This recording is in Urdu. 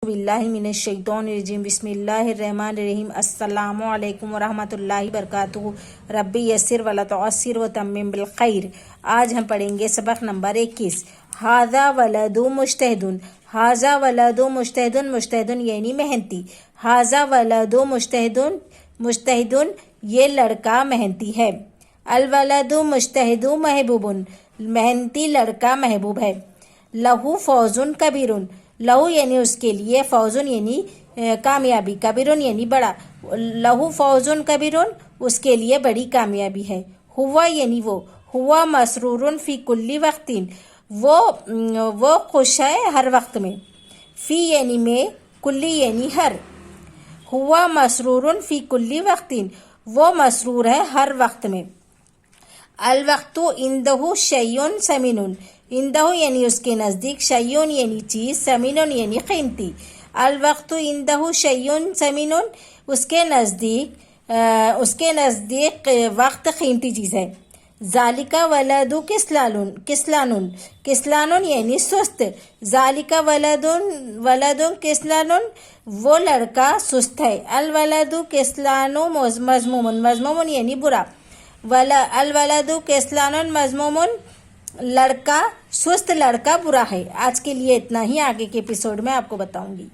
باللہ من الشیطان الرجیم بسم اللہ الرحمن الرحیم السلام علیکم ورحمۃ اللہ وبرکاتہ ربی یسر ولا تعسر وتمم بالخیر۔ آج ہم پڑھیں گے سبق نمبر 21۔ ھذا ولد مجتہد، ھذا ولد مجتہد، مجتہد یعنی محنتی۔ ھذا ولد مجتہد، مجتہد یہ لڑکا محنتی ہے۔ الولد مجتہد محبوب، محنتی لڑکا محبوب ہے۔ لہو فوز کبیر، لہو یعنی اس کے لیے، فوزن یعنی کامیابی، کبیرن یعنی بڑا۔ لہو فوزن کبیرن اس کے لیے بڑی کامیابی ہے۔ ہوا یعنی وہ، ہوا مسرورن فی کل وقت، وہ خوش ہے ہر وقت میں۔ فی یعنی میں، کلی یعنی ہر۔ ہوا مسرورن فی کل وقت، وہ مسرور ہے ہر وقت میں۔ الوقت عندہ شیء ثمین، عندہ یعنی اس کے نزدیک، شیء یعنی چیز، ثمین یعنی قیمتی۔ الوقت عندہ شیء ثمین، اس کے نزدیک وقت قیمتی چیز ہے۔ ذالک ولد کسلان، کسلان، کسلان یعنی سست۔ ذالک ولد کسلان، وہ لڑکا سست ہے۔ الولد کسلان مذموم، مذموم یعنی برا۔ الولد کسلان مذموم، لڑکا سست، لڑکا برا ہے۔ آج کے لیے اتنا ہی، آگے کے ایپیسوڈ میں آپ کو بتاؤں گی۔